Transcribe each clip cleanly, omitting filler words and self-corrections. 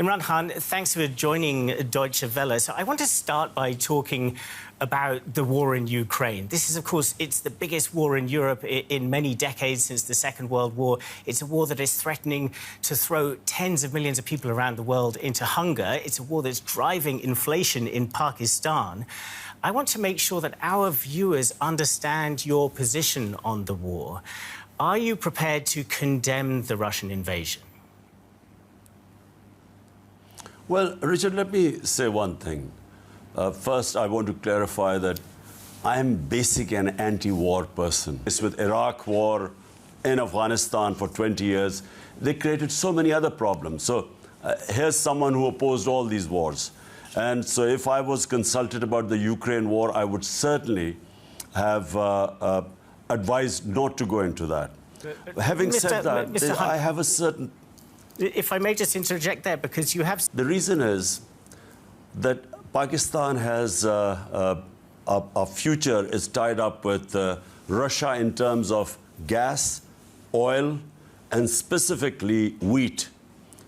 Imran Khan, thanks for joining Deutsche Welle. So I want to start by talking about the war in Ukraine. This is, of course, it's the biggest war in Europe in many decades since the Second World War. It's a war that is threatening to throw tens of millions of people around the world into hunger. It's a war that's driving inflation in Pakistan. I want to make sure that our viewers understand your position on the war. Are you prepared to condemn the Russian invasion? Well, Richard, let me say one thing. First, I want to clarify that I'm basically an anti-war person. It's with Iraq war, in Afghanistan for 20 years, they created so many other problems. So here's someone who opposed all these wars. And so if I was consulted about the Ukraine war, I would certainly have advised not to go into that. Having said that, I have a certain... If I may just interject there, because you have... The reason is that Pakistan has a future is tied up with Russia in terms of gas, oil, and specifically wheat,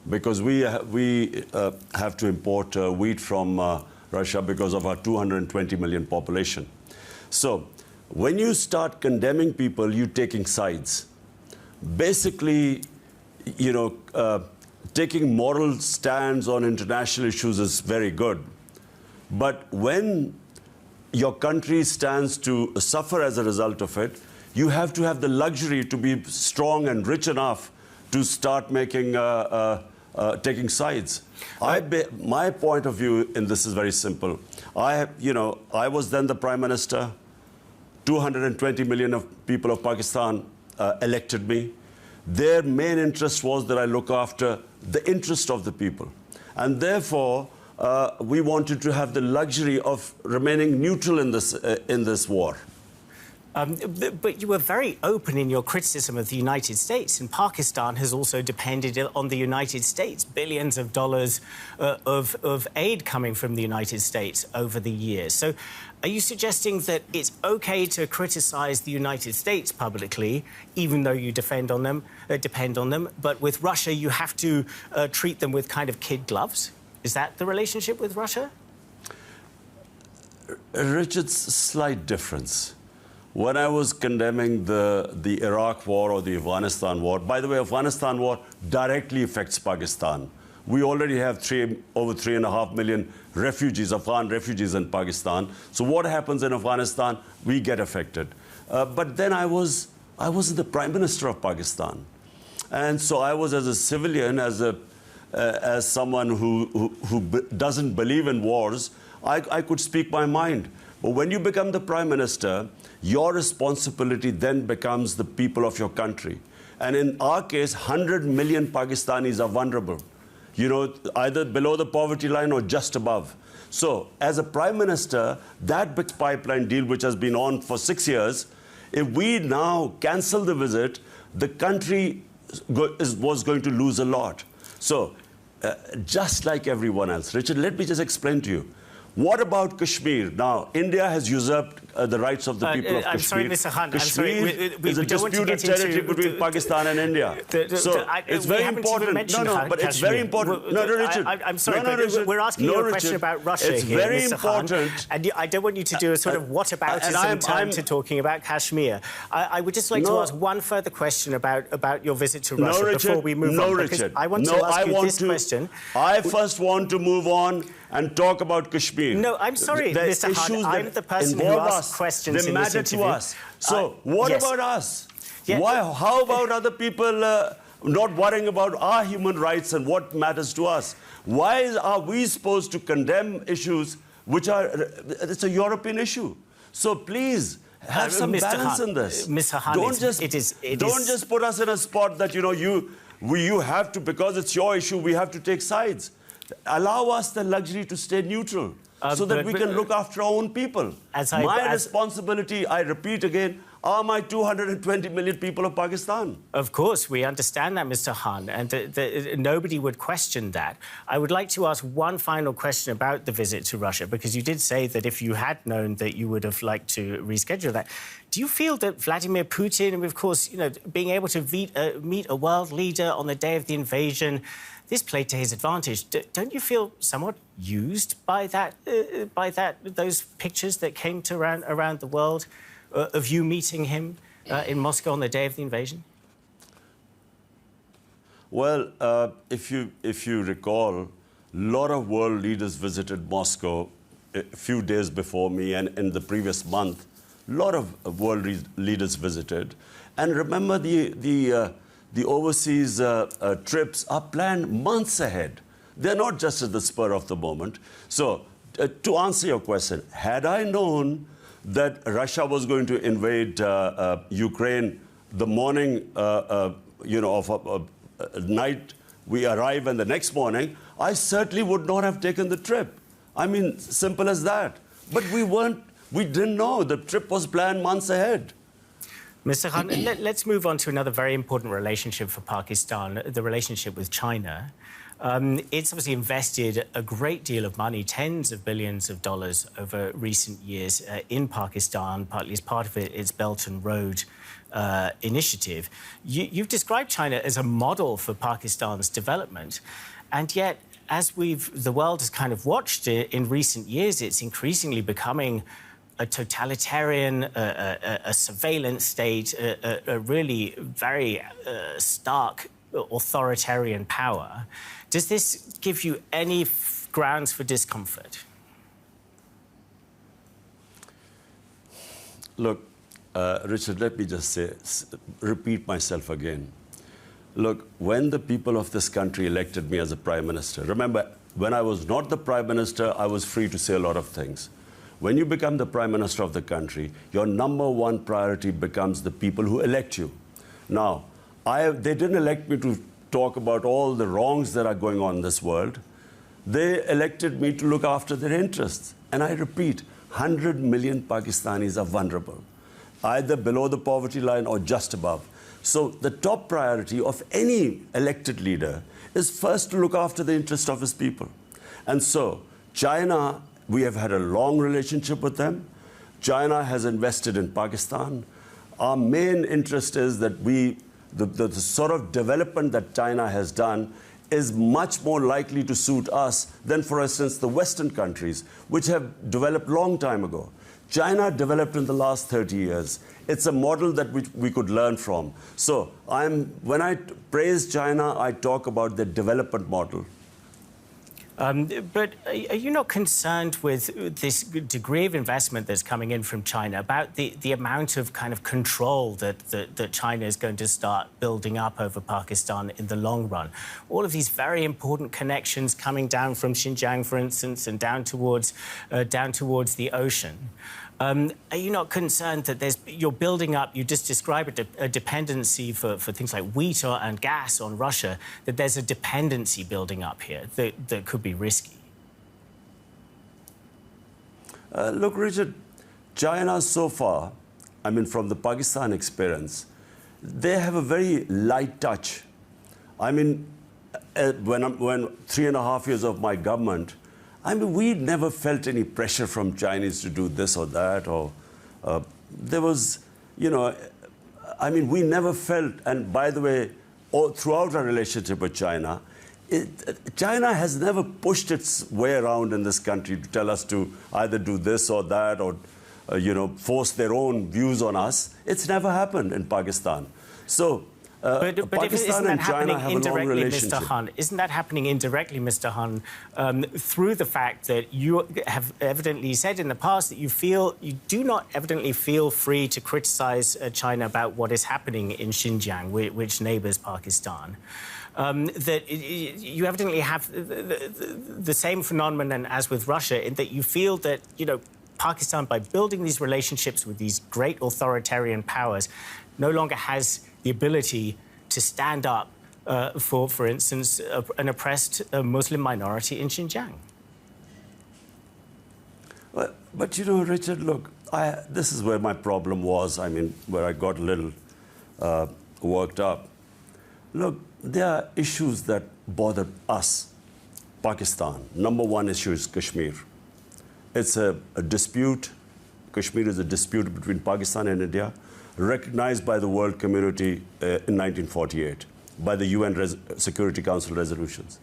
because we have to import wheat from Russia because of our 220 million population. So when you start condemning people, you're taking sides. Basically, you know, taking moral stands on international issues is very good. But when your country stands to suffer as a result of it, you have to have the luxury to be strong and rich enough to start making, taking sides. My point of view in this is very simple. I was then the Prime Minister. 220 million of people of Pakistan elected me. Their main interest was that I look after the interest of the people. And therefore, we wanted to have the luxury of remaining neutral in this war. But you were very open in your criticism of the United States, and Pakistan has also depended on the United States, billions of dollars of aid coming from the United States over the years. So are you suggesting that it's OK to criticize the United States publicly, even though you depend on them, but with Russia you have to treat them with kind of kid gloves? Is that the relationship with Russia? Richard's slight difference. When I was condemning the Iraq war or the Afghanistan war, by the way, Afghanistan war directly affects Pakistan. We already have over 3.5 million refugees, Afghan refugees in Pakistan. So what happens in Afghanistan, we get affected. But then I was the Prime Minister of Pakistan. And so I was, as a civilian, as someone who doesn't believe in wars, I could speak my mind. But when you become the Prime Minister, your responsibility then becomes the people of your country. And in our case, 100 million Pakistanis are vulnerable, you know, either below the poverty line or just above. So as a Prime Minister, that big pipeline deal, which has been on for 6 years, if we now cancel the visit, the country was going to lose a lot. So just like everyone else, Richard, let me just explain to you. What about Kashmir? Now, India has usurped the rights of the people of Kashmir. I'm sorry, Mr. Khan. Kashmir is a disputed territory between Pakistan and India. So it's very important. No, but it's very important. No, Richard. I'm sorry, but we're asking you a question about Russia here, Mr. Khan. And I don't want you to do a sort of whataboutism turn to talking about Kashmir. I would just like to ask one further question about your visit to Russia before we move on. No, Richard. I want to ask you this question. I first want to move on and talk about Kashmir. No, I'm sorry, Mr. Khan. I'm the person who asks questions in this interview. They matter to us. So what about us? Yeah. How about other people not worrying about our human rights and what matters to us? Why are we supposed to condemn issues which are... It's a European issue. So please, have some balance in this. Mr. Khan, don't just put us in a spot that, you know, you have to, because it's your issue, we have to take sides. Allow us the luxury to stay neutral so that we can look after our own people. My responsibility, I repeat again, are my 220 million people of Pakistan. Of course, we understand that, Mr. Khan, and nobody would question that. I would like to ask one final question about the visit to Russia, because you did say that if you had known that you would have liked to reschedule that. Do you feel that Vladimir Putin, and of course, you know, being able to meet a world leader on the day of the invasion, this played to his advantage. Don't you feel somewhat used by those pictures that came to around the world of you meeting him in Moscow on the day of the invasion? Well, if you recall, a lot of world leaders visited Moscow a few days before me, and in the previous month, a lot of world leaders visited. And remember, the overseas trips are planned months ahead. They're not just at the spur of the moment. So, to answer your question, had I known that Russia was going to invade Ukraine the morning, of night we arrive and the next morning, I certainly would not have taken the trip. I mean, simple as that. But we didn't know. The trip was planned months ahead. Mr. Khan, let's move on to another very important relationship for Pakistan, the relationship with China. It's obviously invested a great deal of money, tens of billions of dollars over recent years in Pakistan, partly as part of its Belt and Road initiative. You've described China as a model for Pakistan's development, and yet, as the world has kind of watched it in recent years, it's increasingly becoming a totalitarian, a surveillance state, a really very stark authoritarian power. Does this give you any grounds for discomfort? Look, Richard, let me just repeat myself again. Look, when the people of this country elected me as a prime minister, remember, when I was not the prime minister, I was free to say a lot of things. When you become the prime minister of the country, your number one priority becomes the people who elect you. Now, they didn't elect me to talk about all the wrongs that are going on in this world. They elected me to look after their interests. And I repeat, 100 million Pakistanis are vulnerable, either below the poverty line or just above. So the top priority of any elected leader is first to look after the interest of his people. And so China, we have had a long relationship with them. China has invested in Pakistan. Our main interest is that the sort of development that China has done is much more likely to suit us than, for instance, the Western countries, which have developed long time ago. China developed in the last 30 years. It's a model that we could learn from. So when I praise China, I talk about the development model. But are you not concerned with this degree of investment that's coming in from China, about the amount of kind of control that China is going to start building up over Pakistan in the long run? All of these very important connections coming down from Xinjiang, for instance, and down towards the ocean. Are you not concerned that you're building up, you just described a dependency for things like wheat and gas on Russia, that there's a dependency building up here that could be risky? Look, Richard, China so far, I mean, from the Pakistan experience, they have a very light touch. I mean, when 3.5 years of my government, I mean, we never felt any pressure from Chinese to do this or that, or there was, I mean, we never felt, and by the way, throughout our relationship with China, China has never pushed its way around in this country to tell us to either do this or that, or, force their own views on us. It's never happened in Pakistan. So, But Pakistan and China have a long relationship. Mr. Han, isn't that happening indirectly, Mr. Han, through the fact that you have evidently said in the past that you do not evidently feel free to criticize China about what is happening in Xinjiang, which neighbors Pakistan? That you evidently have the same phenomenon as with Russia, in that you feel that, Pakistan, by building these relationships with these great authoritarian powers, no longer has the ability to stand up for instance, an oppressed Muslim minority in Xinjiang. But Richard, look, this is where my problem was, I mean, where I got a little worked up. Look, there are issues that bother us, Pakistan. Number one issue is Kashmir. It's a dispute. Kashmir is a dispute between Pakistan and India, recognized by the world community in 1948. by the UN Security Council resolutions.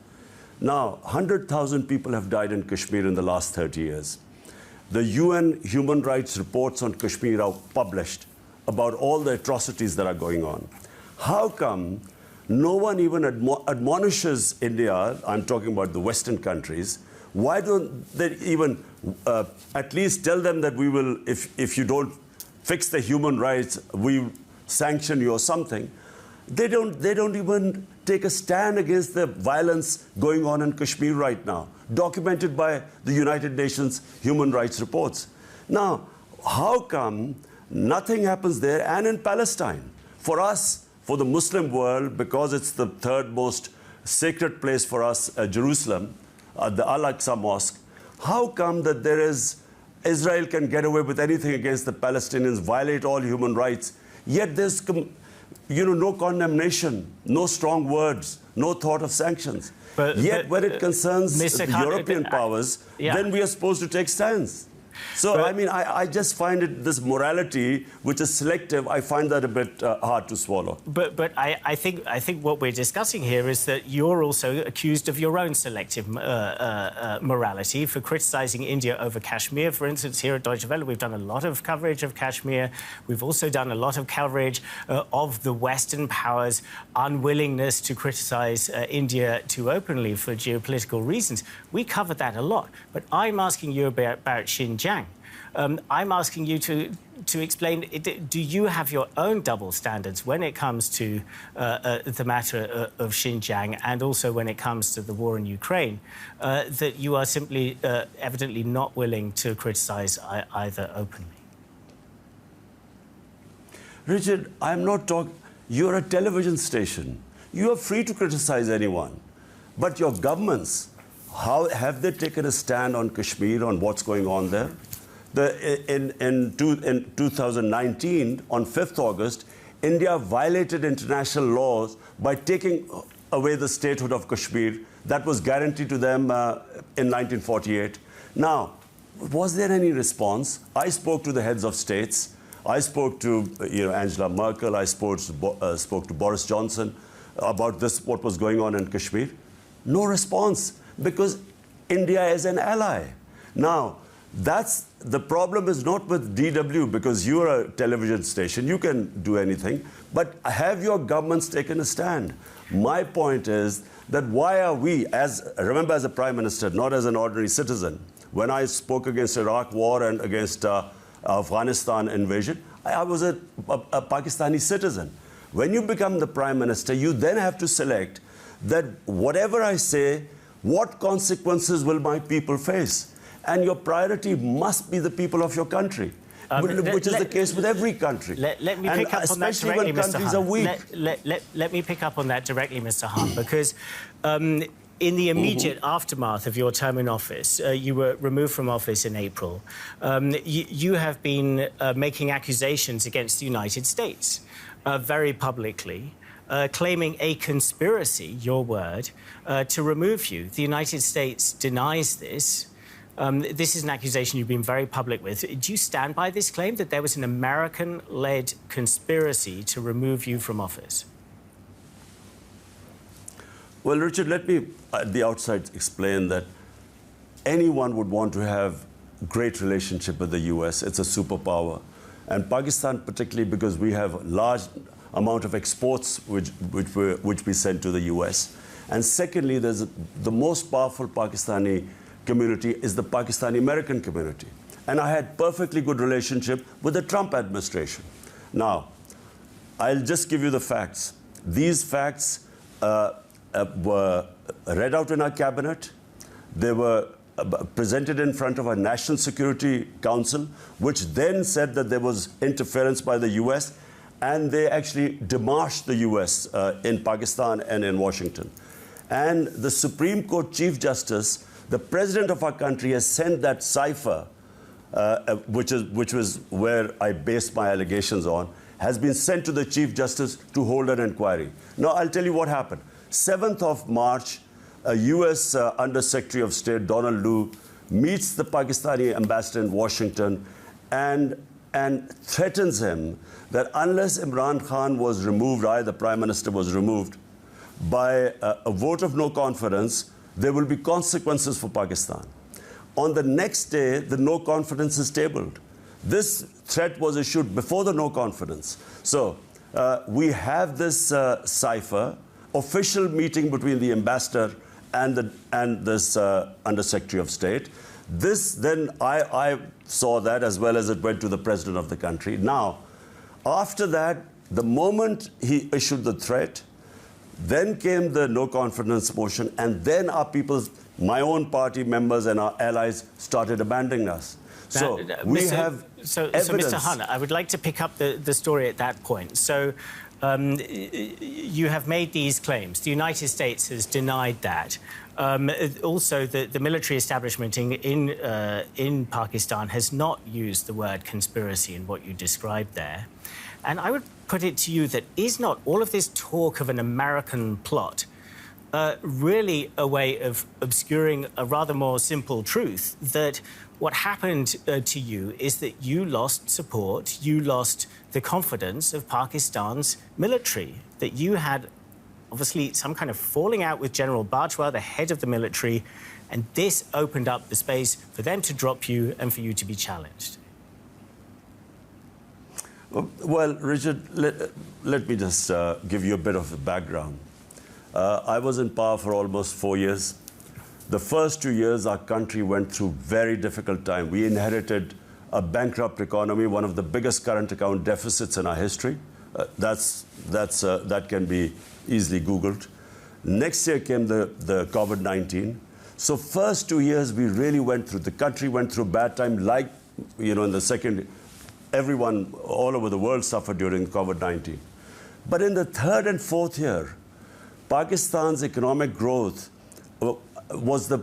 Now, 100,000 people have died in Kashmir in the last 30 years. The UN human rights reports on Kashmir are published about all the atrocities that are going on. How come no one even admonishes India, I'm talking about the Western countries, why don't they even at least tell them that we will, if you don't fix the human rights, we sanction you or something? They don't even take a stand against the violence going on in Kashmir right now, documented by the United Nations human rights reports. Now, how come nothing happens there and in Palestine? For us, for the Muslim world, because it's the third most sacred place for us, Jerusalem, the Al-Aqsa Mosque, how come that Israel can get away with anything against the Palestinians, violate all human rights, yet there's no condemnation, no strong words, no thought of sanctions. Yet when it concerns the European powers, then we are supposed to take stands. So, I mean, I just find this morality, which is selective, I find that a bit hard to swallow. But I think what we're discussing here is that you're also accused of your own selective morality for criticising India over Kashmir. For instance, here at Deutsche Welle, we've done a lot of coverage of Kashmir. We've also done a lot of coverage of the Western powers' unwillingness to criticise India too openly for geopolitical reasons. We covered that a lot. But I'm asking you about Xinjiang. I'm asking you to explain, do you have your own double standards when it comes to the matter of Xinjiang and also when it comes to the war in Ukraine, that you are simply evidently not willing to criticize either openly? Richard, I'm not talking... You're a television station. You are free to criticize anyone. But your governments, how have they taken a stand on Kashmir, on what's going on there? In 2019, on 5th August, India violated international laws by taking away the statehood of Kashmir that was guaranteed to them in 1948. Now, was there any response? I spoke to the heads of states. I spoke to Angela Merkel. I spoke to Boris Johnson about what was going on in Kashmir. No response, because India is an ally. Now, the problem is not with DW, because you're a television station, you can do anything, but have your governments taken a stand? My point is that why are we, remember as a Prime Minister, not as an ordinary citizen, when I spoke against Iraq war and against Afghanistan invasion, I was a Pakistani citizen. When you become the Prime Minister, you then have to select that whatever I say, what consequences will my people face? And your priority must be the people of your country, which is the case with every country. Let me pick up on that directly, Mr. Khan. Let me pick up on that directly, Mr. Khan, because in the immediate aftermath of your term in office, you were removed from office in April. You have been making accusations against the United States very publicly, claiming a conspiracy, your word, to remove you. The United States denies this. This is an accusation you've been very public with. Do you stand by this claim that there was an American-led conspiracy to remove you from office? Well, Richard, let me at the outset explain that anyone would want to have a great relationship with the US. It's a superpower. And Pakistan particularly, because we have a large amount of exports which we send to the US. And secondly, the most powerful Pakistani community is the Pakistani-American community. And I had perfectly good relationship with the Trump administration. Now, I'll just give you the facts. These facts were read out in our cabinet. They were presented in front of our National Security Council, which then said that there was interference by the US, and they actually demarched the US in Pakistan and in Washington. And the Supreme Court Chief Justice, the president of our country, has sent that cipher, which was where I based my allegations on, has been sent to the Chief Justice to hold an inquiry. Now, I'll tell you what happened. 7th of March, a US Under-Secretary of State, Donald Lu, meets the Pakistani ambassador in Washington and threatens him that unless Imran Khan was removed, the Prime Minister was removed, by a vote of no confidence, there will be consequences for Pakistan. On the next day, the no confidence is tabled. This threat was issued before the no confidence. So we have this cipher, official meeting between the ambassador and this Under-Secretary of State. This, then I saw that as well as it went to the president of the country. Now, after that, the moment he issued the threat, then came the no confidence motion, and then our people, my own party members and our allies, started abandoning us. So we have evidence. So Mr. Khan, I would like to pick up the story at that point. So you have made these claims. The United States has denied that. Also, the military establishment in Pakistan has not used the word conspiracy in what you described there. And I would put it to you that is not all of this talk of an American plot really a way of obscuring a rather more simple truth, that what happened to you is that you lost support, you lost the confidence of Pakistan's military, that you had obviously some kind of falling out with General Bajwa, the head of the military, and this opened up the space for them to drop you and for you to be challenged. Well, Richard, let me just give you a bit of the background. I was in power for almost 4 years. The first 2 years, our country went through very difficult time. We inherited a bankrupt economy, one of the biggest current account deficits in our history. That can be easily Googled. Next year came the COVID-19. So first 2 years, we really went through, the country went through bad time, like, you know, in the second, everyone all over the world suffered during COVID-19. But in the third and fourth year, Pakistan's economic growth was the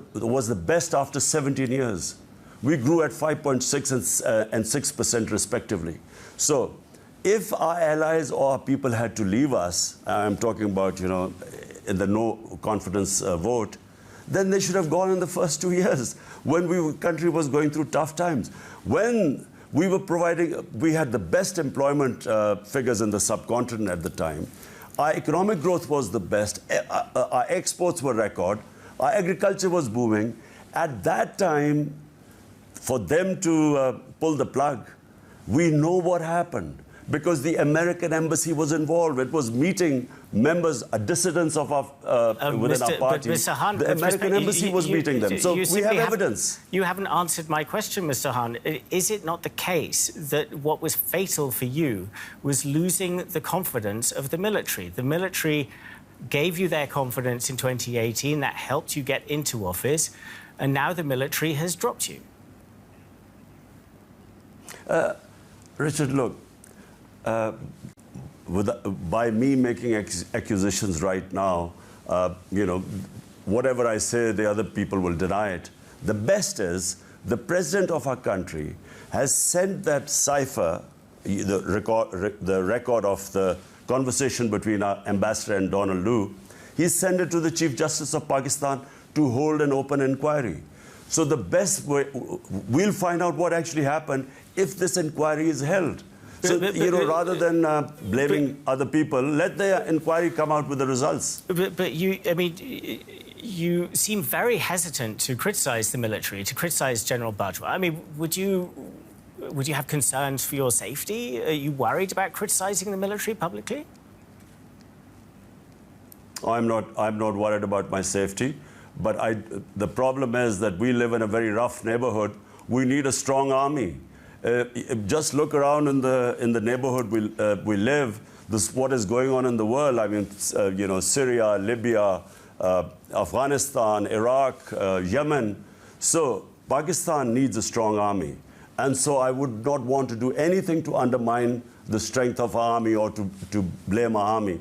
best after 17 years. We grew at 5.6 and 6% respectively. So if our allies or our people had to leave us, I'm talking about, you know, in the no confidence vote, then they should have gone in the first 2 years when the country was going through tough times. When we were we had the best employment figures in the subcontinent at the time. Our economic growth was the best. Our exports were record. Our agriculture was booming. At that time, for them to pull the plug, we know what happened, because the American embassy was involved. It was meeting members, dissidents of our, within our party. Mr. Khan, the American embassy was meeting them. So we have evidence. You haven't answered my question, Mr. Khan. Is it not the case that what was fatal for you was losing the confidence of the military? The military gave you their confidence in 2018. That helped you get into office. And now the military has dropped you. Richard, look. By me making accusations right now, you know, whatever I say, the other people will deny it. The best is the president of our country has sent that cipher, the record of the conversation between our ambassador and Donald Lu. He sent it to the Chief Justice of Pakistan to hold an open inquiry. So the best way, we'll find out what actually happened if this inquiry is held. So, you know, rather than blaming other people, let the inquiry come out with the results. But you, I mean, you seem very hesitant to criticize the military, to criticize General Bajwa. I mean, would you have concerns for your safety? Are you worried about criticizing the military publicly? I'm not worried about my safety, but the problem is that we live in a very rough neighborhood. We need a strong army. Just look around in the neighborhood we live. What is going on in the world? I mean, you know, Syria, Libya, Afghanistan, Iraq, Yemen. So Pakistan needs a strong army, and so I would not want to do anything to undermine the strength of our army or to blame our army.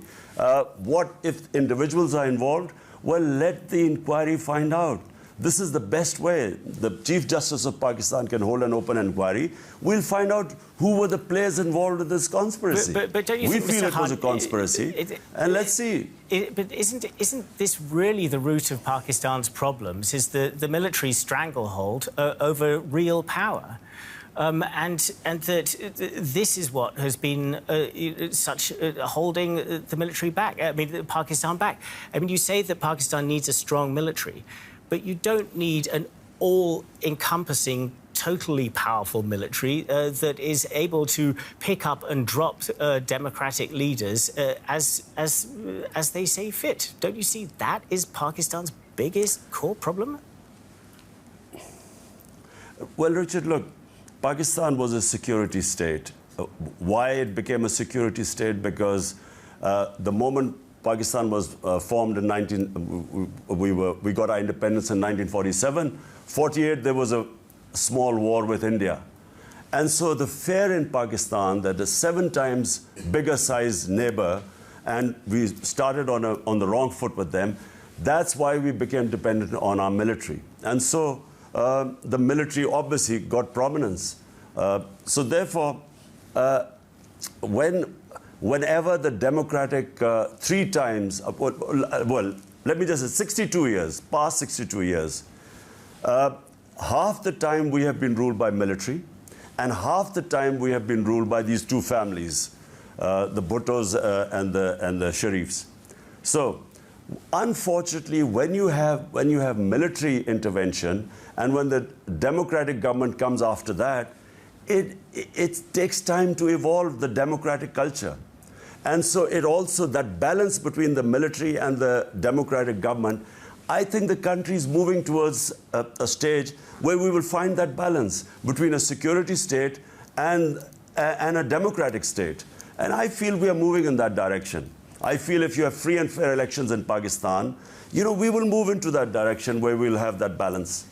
What if individuals are involved? Well, let the inquiry find out. This is the best way. The Chief Justice of Pakistan can hold an open inquiry. We'll find out who were the players involved in this conspiracy. But don't you think, feel Mr. it Khan, was a conspiracy, and let's see. But isn't this really the root of Pakistan's problems? Is the military stranglehold over real power? and that this is what has been holding the military back. I mean, Pakistan back. I mean, you say that Pakistan needs a strong military, but you don't need an all-encompassing, totally powerful military that is able to pick up and drop democratic leaders as they see fit. Don't you see that is Pakistan's biggest core problem? Well, Richard, look, Pakistan was a security state. Why it became a security state? Because the moment Pakistan was formed in we got our independence in 1947. 48, there was a small war with India. And so the fear in Pakistan that a 7 times bigger sized neighbor, and we started on the wrong foot with them, that's why we became dependent on our military. And so the military obviously got prominence. So therefore, whenever the democratic 3 times, well, let me just say 62 years, past 62 years, half the time we have been ruled by military, and half the time we have been ruled by these 2 families, the Bhuttos and the Sharifs. So, unfortunately, when you have military intervention, and when the democratic government comes after that, it takes time to evolve the democratic culture. And so it also, that balance between the military and the democratic government, I think the country is moving towards a stage where we will find that balance between a security state and a democratic state. And I feel we are moving in that direction. I feel if you have free and fair elections in Pakistan, we will move into that direction where we'll have that balance.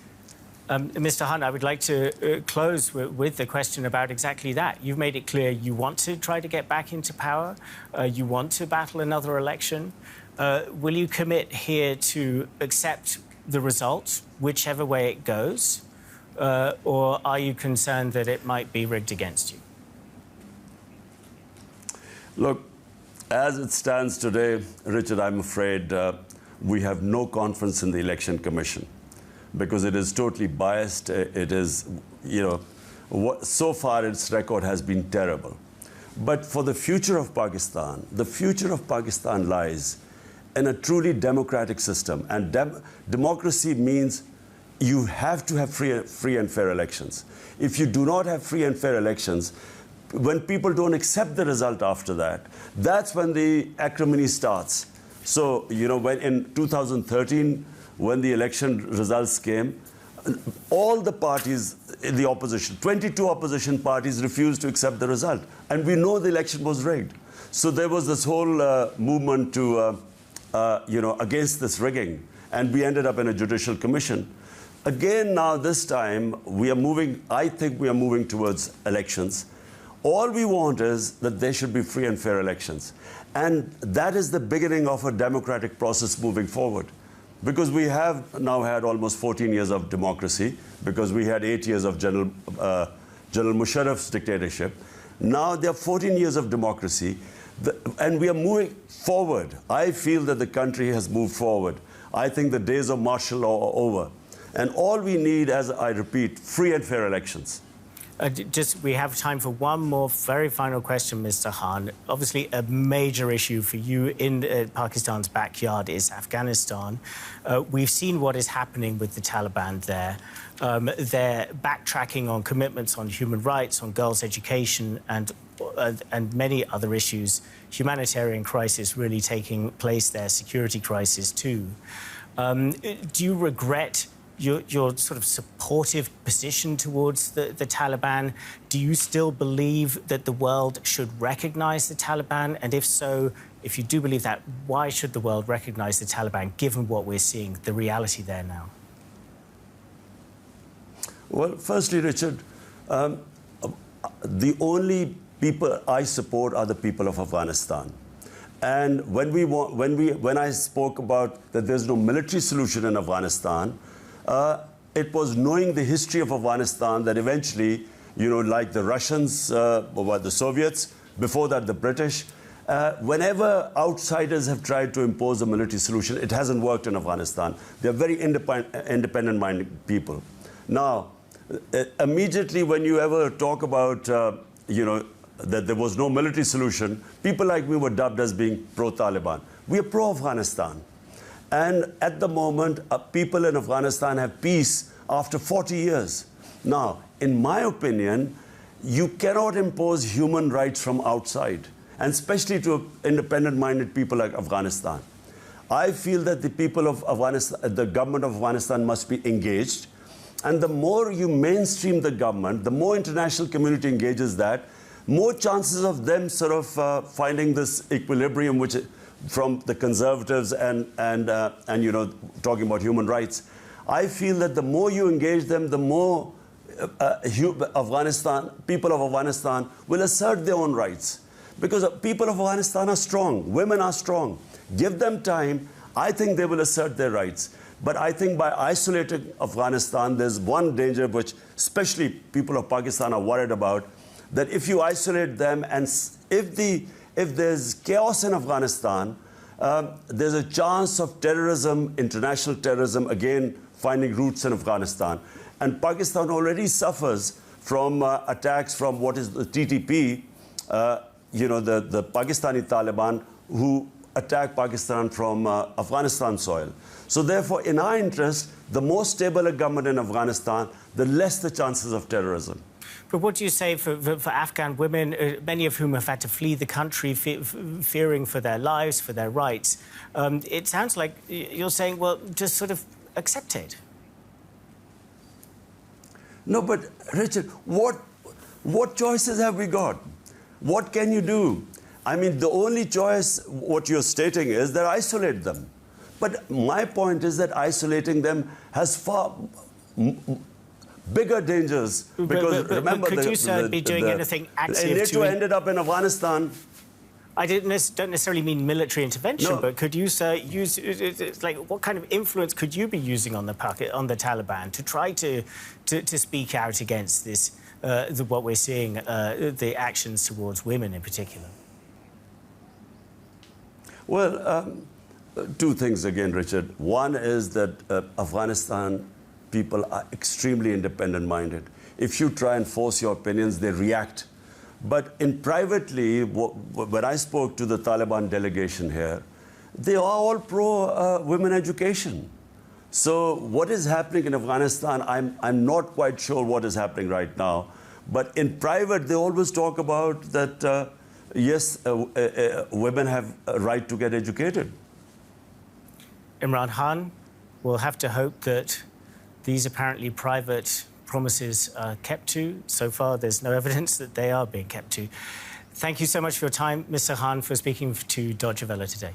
Mr. Khan, I would like to close with the question about exactly that. You've made it clear you want to try to get back into power. You want to battle another election. Will you commit here to accept the result, whichever way it goes? Or are you concerned that it might be rigged against you? Look, as it stands today, Richard, I'm afraid we have no confidence in the Election Commission, because it is totally biased. It is, so far its record has been terrible. But for the future of Pakistan lies in a truly democratic system. And democracy means you have to have free and fair elections. If you do not have free and fair elections, when people don't accept the result after that, that's when the acrimony starts. So, when in 2013, when the election results came, all the parties in the opposition, 22 opposition parties, refused to accept the result. And we know the election was rigged. So there was this whole movement to, against this rigging. And we ended up in a judicial commission. Again, now this time, I think we are moving towards elections. All we want is that there should be free and fair elections. And that is the beginning of a democratic process moving forward. Because we have now had almost 14 years of democracy, because we had 8 years of General Musharraf's dictatorship. Now there are 14 years of democracy, and we are moving forward. I feel that the country has moved forward. I think the days of martial law are over. And all we need, as I repeat, free and fair elections. We have time for one more very final question, Mr. Khan. Obviously, a major issue for you in Pakistan's backyard is Afghanistan. We've seen what is happening with the Taliban there. They're backtracking on commitments on human rights, on girls' education, and many other issues. Humanitarian crisis really taking place there, security crisis too. Do you regret your sort of supportive position towards the Taliban? Do you still believe that the world should recognize the Taliban? And if so, if you do believe that, why should the world recognize the Taliban, given what we're seeing, the reality there now? Well, firstly, Richard, the only people I support are the people of Afghanistan. And when I spoke about that there's no military solution in Afghanistan, it was knowing the history of Afghanistan that eventually, like the Russians, or the Soviets, before that the British, whenever outsiders have tried to impose a military solution, it hasn't worked in Afghanistan. They're very independent-minded people. Now, immediately when you ever talk about, that there was no military solution, people like me were dubbed as being pro-Taliban. We are pro-Afghanistan. And at the moment, people in Afghanistan have peace after 40 years. Now, in my opinion, you cannot impose human rights from outside, and especially to independent-minded people like Afghanistan. I feel that the people of Afghanistan, the government of Afghanistan must be engaged. And the more you mainstream the government, the more international community engages that, more chances of them sort of finding this equilibrium, which from the conservatives and talking about human rights. I feel that the more you engage them, the more people of Afghanistan will assert their own rights. Because people of Afghanistan are strong, women are strong. Give them time, I think they will assert their rights. But I think by isolating Afghanistan, there's one danger which especially people of Pakistan are worried about, that if you isolate them and if there's chaos in Afghanistan, there's a chance of terrorism, international terrorism, again, finding roots in Afghanistan. And Pakistan already suffers from attacks from what is the TTP, the Pakistani Taliban, who attack Pakistan from Afghanistan soil. So therefore, in our interest, the more stable a government in Afghanistan, the less the chances of terrorism. But what do you say for Afghan women, many of whom have had to flee the country, fearing for their lives, for their rights? It sounds like you're saying, well, just sort of accept it. No, but Richard, what choices have we got? What can you do? I mean, the only choice, what you're stating, is that isolate them. But my point is that isolating them has far bigger dangers. Because remember, could you be doing anything active? NATO ended up in Afghanistan. I don't necessarily mean military intervention, no. But could you, sir, use what kind of influence could you be using on the Taliban to try to speak out against this, what we're seeing, the actions towards women in particular? Well, two things again, Richard. One is that Afghanistan people are extremely independent-minded. If you try and force your opinions, they react. But in privately, when I spoke to the Taliban delegation here, they are all pro-women education. So what is happening in Afghanistan, I'm not quite sure what is happening right now. But in private, they always talk about that, yes, women have a right to get educated. Imran Khan, we'll have to hope that these apparently private promises are kept to. So far, there's no evidence that they are being kept to. Thank you so much for your time, Mr. Khan, for speaking to Deutsche Welle today.